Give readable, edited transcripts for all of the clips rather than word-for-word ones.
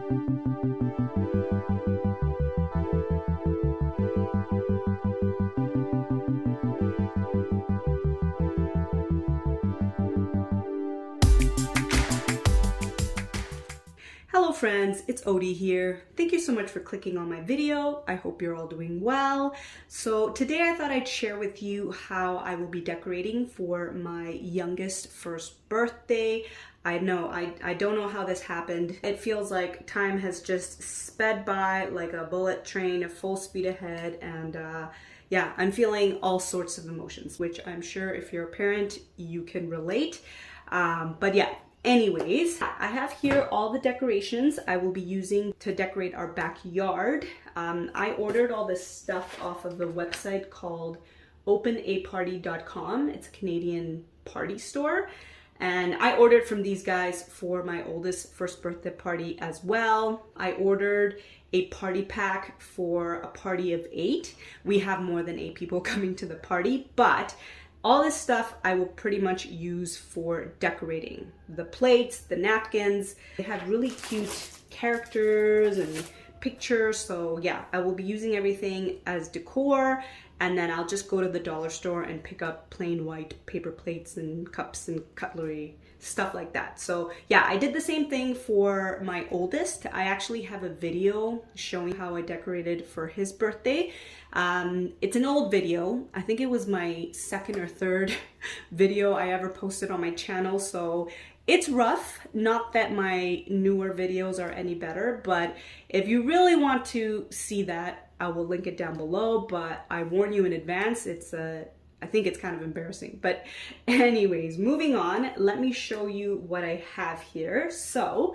Hello friends, it's Odie here. Thank you so much for clicking on my video. I hope you're all doing well. So today I thought I'd share with you how I will be decorating for my youngest first birthday. I know, I don't know how this happened. It feels like time has just sped by like a bullet train, full speed ahead, and yeah, I'm feeling all sorts of emotions, which I'm sure if you're a parent, you can relate. But yeah. Anyways, I have here all the decorations I will be using to decorate our backyard. I ordered all this stuff off of the website called openaparty.com. It's a Canadian party store. And I ordered from these guys for my oldest first birthday party as well. I ordered a party pack for a party of 8. We have more than 8 people coming to the party, but all this stuff I will pretty much use for decorating. The plates, the napkins, they have really cute characters and pictures. So yeah, I will be using everything as decor, and then I'll just go to the dollar store and pick up plain white paper plates and cups and cutlery, stuff like that. So yeah, I did the same thing for my oldest. I actually have a video showing how I decorated for his birthday. It's an old video. I think it was my second or third video I ever posted on my channel. So it's rough. Not that my newer videos are any better, but if you really want to see that, I will link it down below, but I warn you in advance, I think it's kind of embarrassing. But anyways, moving on, let me show you what I have here. So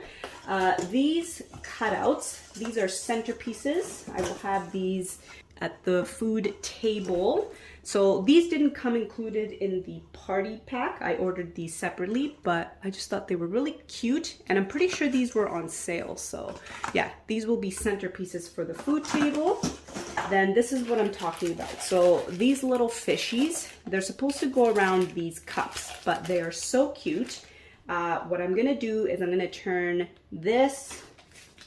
these cutouts, these are centerpieces. I will have these at the food table. So these didn't come included in the party pack. I ordered these separately, but I just thought they were really cute, and I'm pretty sure these were on sale. So yeah, these will be centerpieces for the food table. Then this is what I'm talking about. So these little fishies, they're supposed to go around these cups, but they are so cute. What I'm gonna do is I'm gonna turn these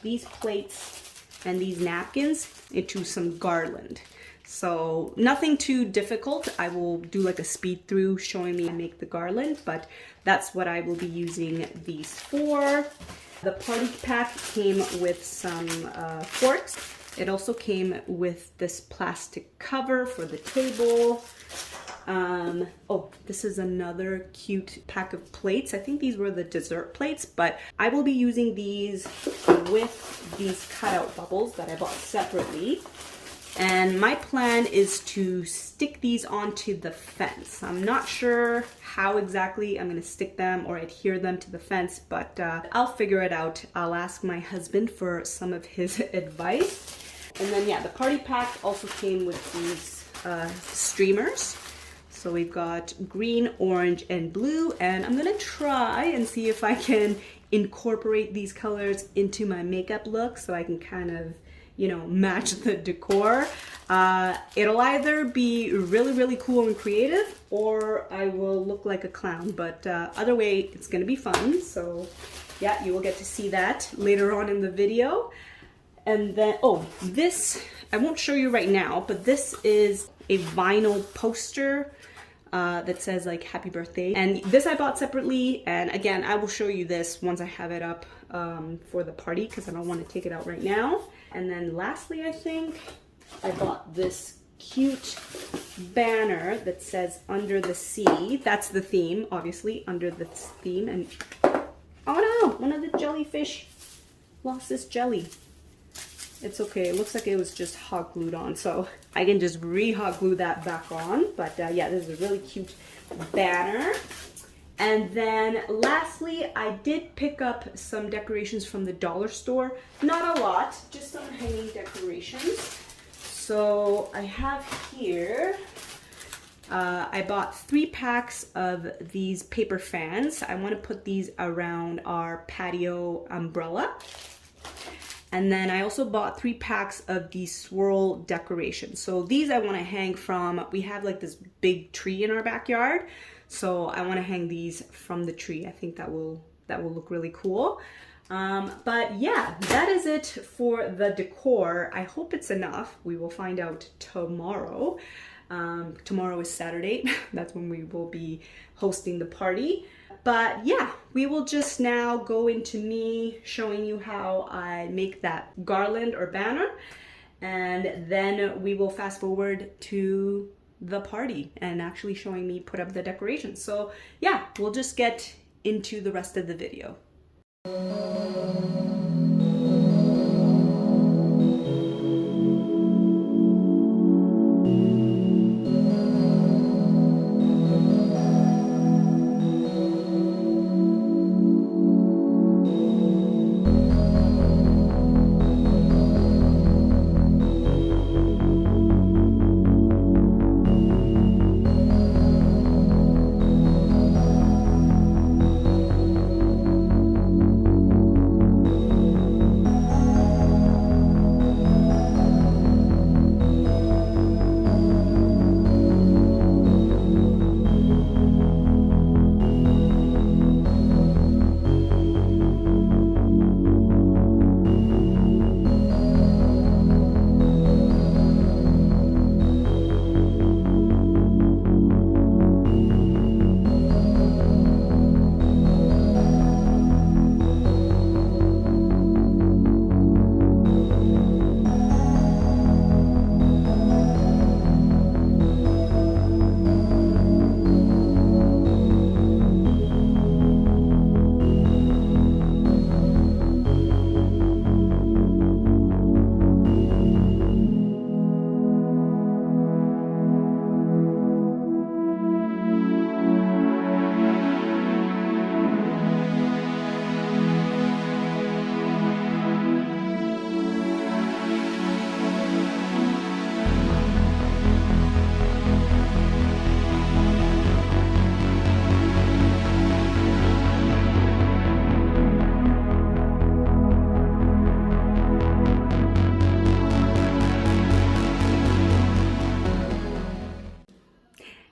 plates and these napkins into some garland. So nothing too difficult. I will do like a speed through showing me how to make the garland, but that's what I will be using these for. The party pack came with some forks. It also came with this plastic cover for the table. Oh, this is another cute pack of plates. I think these were the dessert plates, but I will be using these with these cutout bubbles that I bought separately. And my plan is to stick these onto the fence. I'm not sure how exactly I'm gonna stick them or adhere them to the fence, but I'll figure it out. I'll ask my husband for some of his advice. And then yeah, the party pack also came with these streamers. So we've got green, orange, and blue, and I'm gonna try and see if I can incorporate these colors into my makeup look so I can kind of, you know, match the decor. It'll either be really, really cool and creative, or I will look like a clown, but either way, it's gonna be fun. So yeah, you will get to see that later on in the video. And then, oh, this, I won't show you right now, but this is a vinyl poster that says like happy birthday. And this I bought separately. And again, I will show you this once I have it up for the party, because I don't want to take it out right now. And then lastly, I think I bought this cute banner that says under the sea. That's the theme, obviously, under the theme. And oh no, one of the jellyfish lost this jelly. It's okay, it looks like it was just hot glued on, so I can just re-hot glue that back on. But yeah, this is a really cute banner. And then lastly, I did pick up some decorations from the dollar store. Not a lot, just some hanging decorations. So I have here, I bought 3 packs of these paper fans. I want to put these around our patio umbrella. And then I also bought 3 packs of these swirl decorations. So these I want to hang from, we have like this big tree in our backyard. So I want to hang these from the tree. I think that will look really cool. But yeah, that is it for the decor. I hope it's enough. We will find out tomorrow. Tomorrow is Saturday. That's when we will be hosting the party. But yeah, we will just now go into me showing you how I make that garland or banner. And then we will fast forward to the party and actually showing me put up the decorations. So yeah, we'll just get into the rest of the video.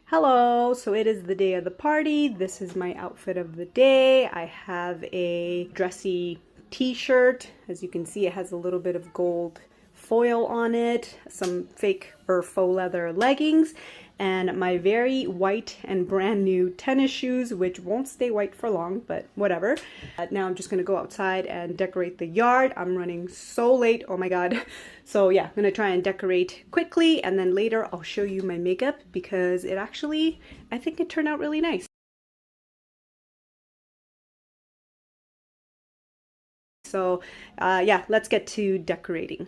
Hello, so it is the day of the party. This is my outfit of the day. I have a dressy t-shirt. As you can see, it has a little bit of gold foil on it, some fake or faux leather leggings, and my very white and brand new tennis shoes, which won't stay white for long, but whatever. Now I'm just gonna go outside and decorate the yard. I'm running so late, oh my god. So yeah, I'm gonna try and decorate quickly, and then later I'll show you my makeup because it actually, I think it turned out really nice. So yeah, let's get to decorating.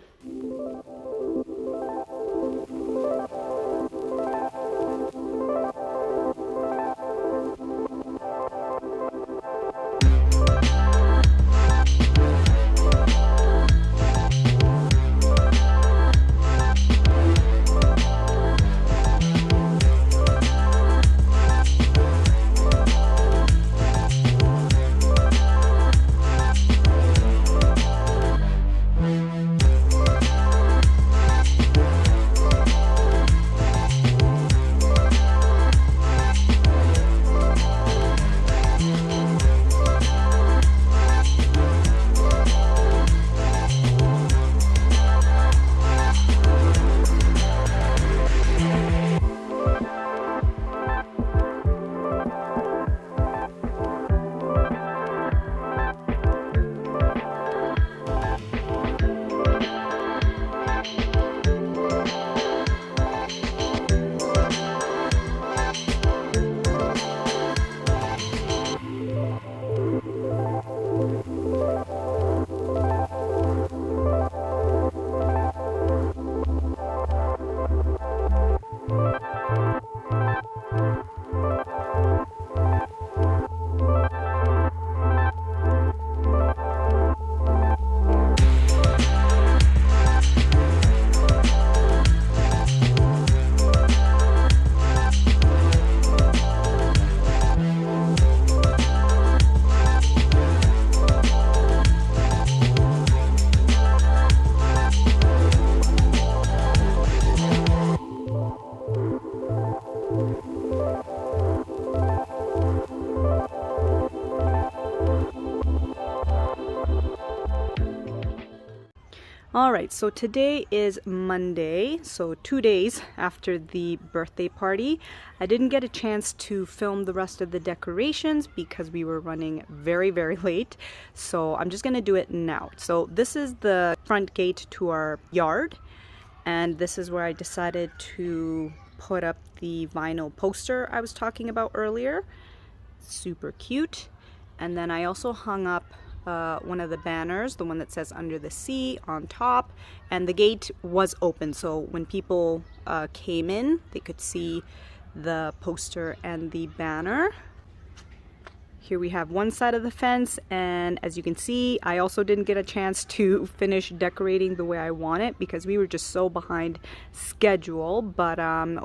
All right, so today is Monday, so 2 days after the birthday party. I didn't get a chance to film the rest of the decorations because we were running very, very late. So I'm just gonna do it now. So this is the front gate to our yard, and this is where I decided to put up the vinyl poster I was talking about earlier. Super cute. And then I also hung up one of the banners, the one that says "Under the Sea" on top, and the gate was open, so when people came in, they could see the poster and the banner. Here we have one side of the fence, and as you can see, I also didn't get a chance to finish decorating the way I want it because we were just so behind schedule, but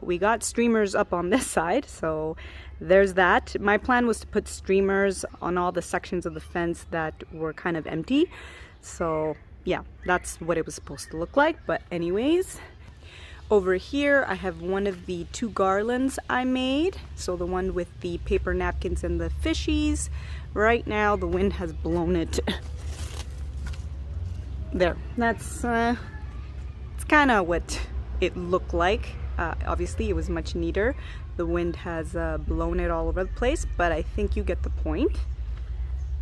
we got streamers up on this side, so there's that. My plan was to put streamers on all the sections of the fence that were kind of empty, so yeah, that's what it was supposed to look like. But anyways, over here I have one of the 2 garlands I made, so the one with the paper napkins and the fishies. Right now the wind has blown it. There, that's it's kind of what it looked like. Obviously it was much neater. The wind has blown it all over the place, but I think you get the point.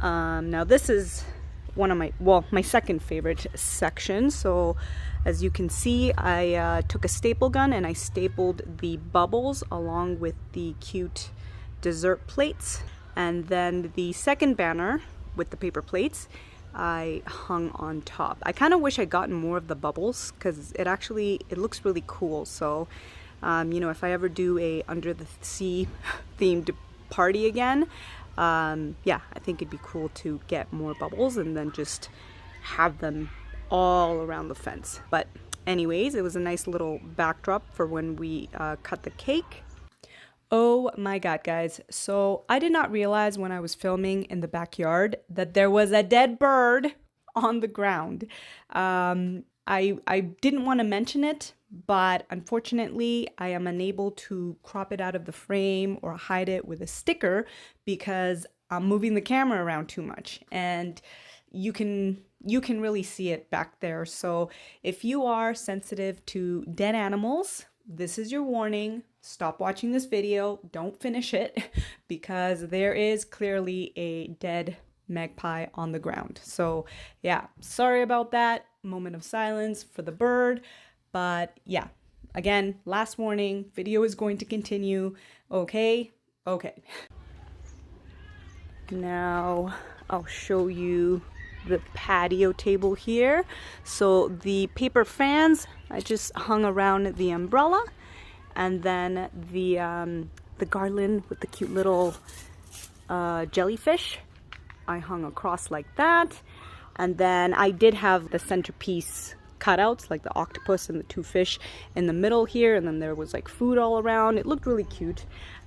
Now this is one of my second favorite section. So as you can see, I took a staple gun and I stapled the bubbles along with the cute dessert plates, and then the second banner with the paper plates I hung on top. I kind of wish I'd gotten more of the bubbles because it looks really cool. So you know, if I ever do a Under the Sea themed party again, yeah, I think it'd be cool to get more bubbles and then just have them all around the fence. But anyways, it was a nice little backdrop for when we cut the cake. Oh my god, guys, so I did not realize when I was filming in the backyard that there was a dead bird on the ground. I didn't want to mention it, but unfortunately I am unable to crop it out of the frame or hide it with a sticker because I'm moving the camera around too much, and you can really see it back there. So if you are sensitive to dead animals, this is your warning. Stop watching this video, don't finish it, because there is clearly a dead magpie on the ground. So yeah, sorry about that. Moment of silence for the bird. But yeah, again, last warning, video is going to continue. Okay. Now I'll show you the patio table here. So the paper fans I just hung around the umbrella, and then the garland with the cute little jellyfish I hung across like that. And then I did have the centerpiece cutouts, like the octopus and the 2 fish in the middle here, and then there was like food all around. It looked really cute.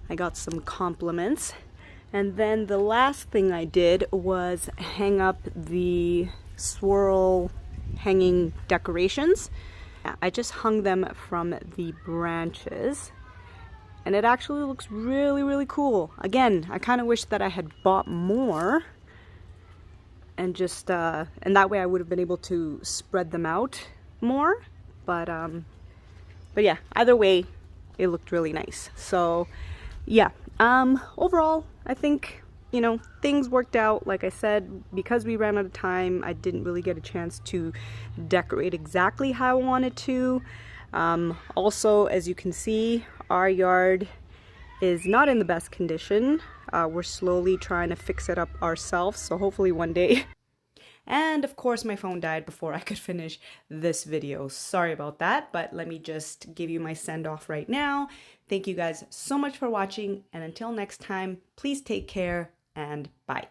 I got some compliments. And then the last thing I did was hang up the swirl hanging decorations. I just hung them from the branches, and it actually looks really, really cool. Again, I kind of wish that I had bought more, and just and that way I would have been able to spread them out more. But yeah, either way, it looked really nice. So yeah, overall, I think, you know, things worked out. Like I said, because we ran out of time, I didn't really get a chance to decorate exactly how I wanted to. Also, as you can see, our yard is not in the best condition. We're slowly trying to fix it up ourselves, so hopefully one day. And of course my phone died before I could finish this video. Sorry about that, but let me just give you my send off right now. Thank you guys so much for watching, and until next time, please take care and bye.